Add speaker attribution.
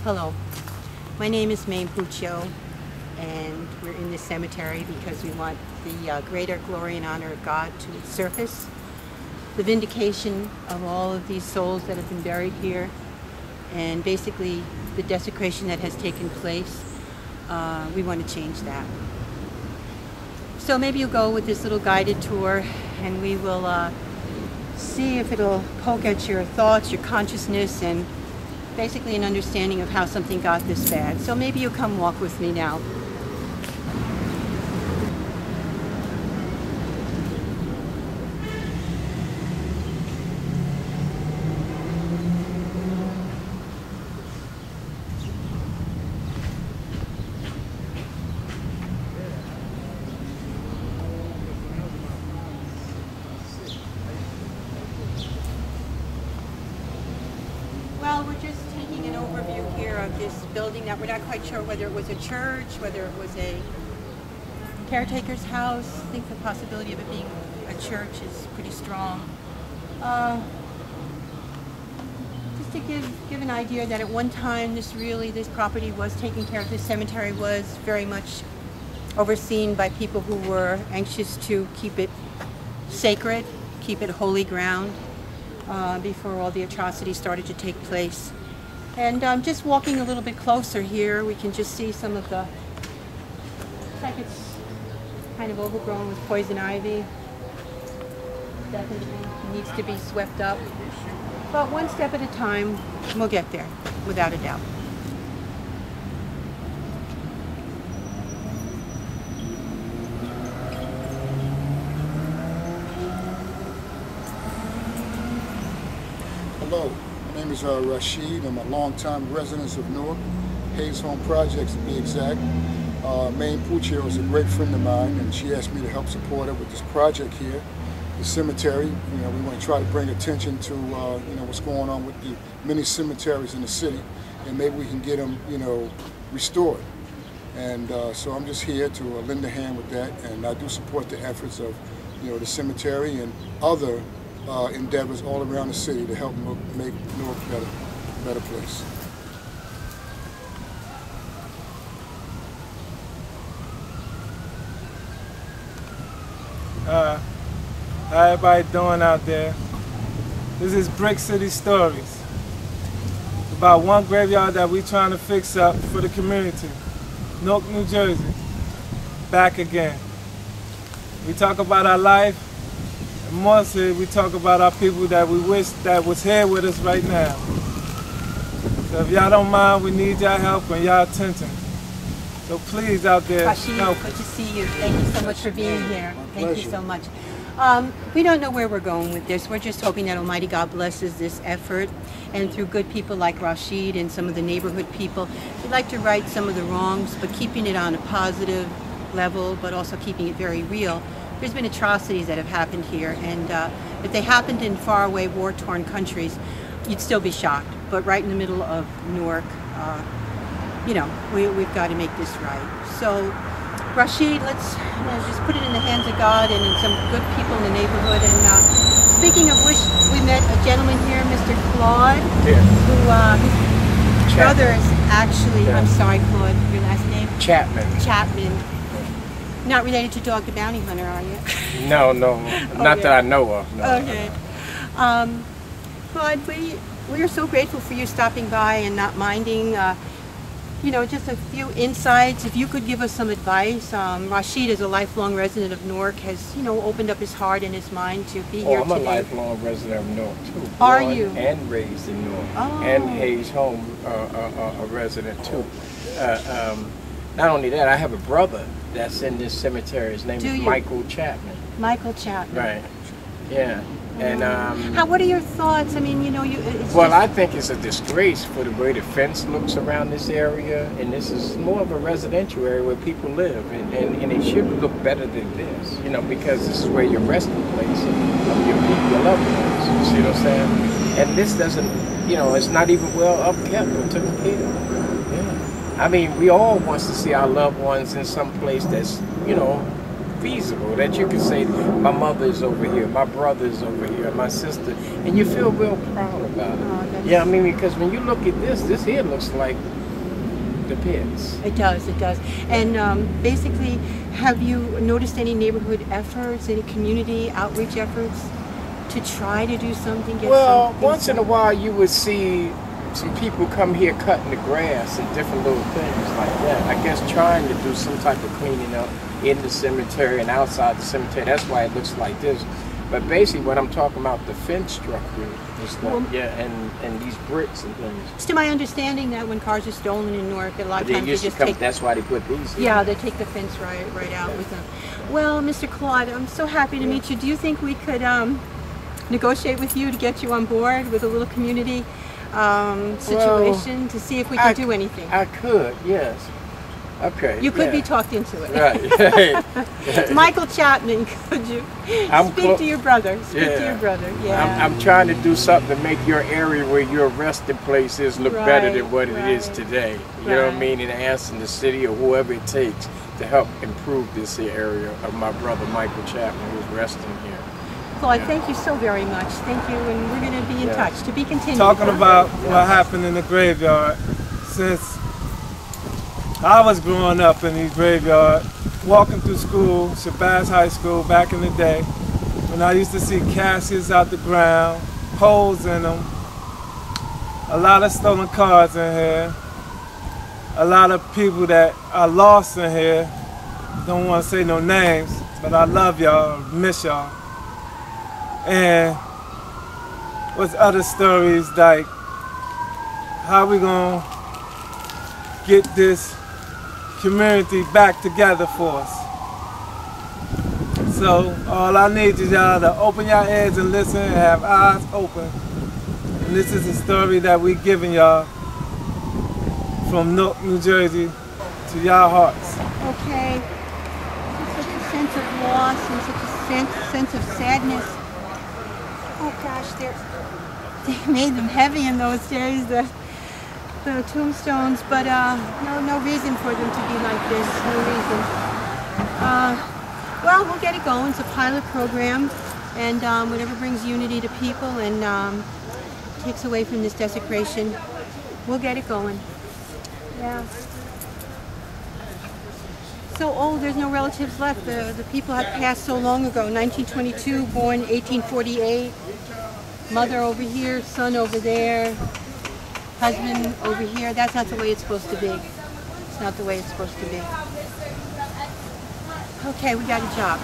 Speaker 1: Hello, my name is Mayme Puccio, and we're in this cemetery because we want the greater glory and honor of God to surface, the vindication of all of these souls that have been buried here, and basically the desecration that has taken place. We want to change that. So maybe you'll go with this little guided tour, and we will see if it'll poke at your thoughts, your consciousness, and basically an understanding of how something got this bad. So maybe you'll come walk with me now. Well, we're just taking an overview here of this building that we're not quite sure whether it was a church, whether it was a caretaker's house. I think the possibility of it being a church is pretty strong. Just to give an idea that at one time this property was taken care of. This cemetery was very much overseen by people who were anxious to keep it sacred, keep it holy ground. Before all the atrocities started to take place. And just walking a little bit closer here, we can just see some of the, looks like it's kind of overgrown with poison ivy. Definitely needs to be swept up. But one step at a time, we'll get there, without a doubt.
Speaker 2: Hello, my name is Rashid. I'm a longtime resident of Newark, Hayes Home Projects to be exact. Mayme Puccio is a great friend of mine, and she asked me to help support her with this project here, the cemetery. We want to try to bring attention to what's going on with the many cemeteries in the city, and maybe we can get them restored. And so I'm just here to lend a hand with that, and I do support the efforts of the cemetery and other endeavors all around the city to help make Newark a better place.
Speaker 3: How everybody doing out there? This is Brick City Stories. It's about one graveyard that we're trying to fix up for the community. Newark, New Jersey. Back again. We talk about our life. Mostly we talk about our people that we wish that was here with us right now. So if y'all don't mind, we need y'all help and y'all attention. So please out there, help.
Speaker 1: Good to see you. Thank you so much for being here. Thank you so much. We don't know where we're going with this. We're just hoping that Almighty God blesses this effort, and through good people like Rashid and some of the neighborhood people, we'd like to right some of the wrongs, but keeping it on a positive level, but also keeping it very real. There's been atrocities that have happened here, and if they happened in faraway war-torn countries, you'd still be shocked. But right in the middle of Newark, we've got to make this right. So, Rashid, let's just put it in the hands of God and in some good people in the neighborhood. And speaking of which, we met a gentleman here, Mr. Claude, who his brother is actually, I'm sorry, Claude, your last name?
Speaker 4: Chapman.
Speaker 1: Chapman. Not related to Dog the Bounty Hunter, are you?
Speaker 4: No, not that I know of. No.
Speaker 1: Okay. Claude, we are so grateful for you stopping by and not minding, just a few insights. If you could give us some advice. Rashid, as a lifelong resident of Newark, has, opened up his heart and his mind to be here
Speaker 4: I'm
Speaker 1: today.
Speaker 4: a lifelong resident of Newark, too.
Speaker 1: Are
Speaker 4: Born
Speaker 1: you?
Speaker 4: And raised in Newark.
Speaker 1: Oh.
Speaker 4: And Hayes Home, a resident, too. Not only that, I have a brother that's in this cemetery. His name is Michael Chapman.
Speaker 1: Michael Chapman.
Speaker 4: Right. Yeah. And
Speaker 1: what are your thoughts? I mean,
Speaker 4: I think it's a disgrace for the way the fence looks around this area, and this is more of a residential area where people live, and it should look better than this, because this is where your resting place of your loved ones. You see what I'm saying? And this doesn't, it's not even well upkept or taken care of. Yeah. I mean, we all want to see our loved ones in some place that's, feasible, that you can say, my mother is over here, my brother is over here, my sister, and you feel real proud about it.
Speaker 1: Oh,
Speaker 4: Yeah, I mean, because when you look at this here looks like the pits.
Speaker 1: It does, it does. And basically, have you noticed any neighborhood efforts, any community outreach efforts to try to do something?
Speaker 4: Well, once in a while you would see some people come here cutting the grass and different little things like that. I guess trying to do some type of cleaning up in the cemetery and outside the cemetery. That's why it looks like this. But basically what I'm talking about, the fence structure and stuff,
Speaker 1: Well,
Speaker 4: yeah, and these bricks and things.
Speaker 1: It's to my understanding that when cars are stolen in Newark, a lot of
Speaker 4: But
Speaker 1: times
Speaker 4: they used
Speaker 1: they
Speaker 4: to
Speaker 1: just
Speaker 4: come,
Speaker 1: take...
Speaker 4: that's why they put these in.
Speaker 1: Yeah, they take the fence right out with them. Well, Mr. Claude, I'm so happy to meet you. Do you think we could negotiate with you to get you on board with a little community situation to see if we can do anything?
Speaker 4: I could, yes. Okay.
Speaker 1: You could be talked into it.
Speaker 4: Right.
Speaker 1: Michael Chapman, could you speak to your brother? Speak to your brother. Yeah.
Speaker 4: I'm trying to do something to make your area where your resting place is look better than what it is today. You know what I mean? And asking the city or whoever it takes to help improve this area of my brother Michael Chapman, who's resting here.
Speaker 1: Claude, thank you so very much. Thank you, and we're going to be in touch. To be continued.
Speaker 3: Talking about what happened in the graveyard, since I was growing up in the graveyard, walking through school, Shabazz High School back in the day, when I used to see caskets out the ground, holes in them, a lot of stolen cars in here, a lot of people that are lost in here. Don't want to say no names, but I love y'all, miss y'all. And what's other stories like how we gonna get this community back together for us? So all I need is y'all to open your ears and listen and have eyes open. And this is a story that we giving y'all from Newark, New Jersey to y'all hearts.
Speaker 1: Okay. There's such a sense of loss and such a sense of sadness. Oh gosh, they made them heavy in those days, the tombstones, but no reason for them to be like this, no reason. Well, we'll get it going. It's a pilot program, and whatever brings unity to people and takes away from this desecration, we'll get it going. Yeah. So old, there's no relatives left. The people have passed so long ago. 1922, born 1848. Mother over here, son over there, husband over here. That's not the way it's supposed to be. It's not the way it's supposed to be. Okay, we got a job.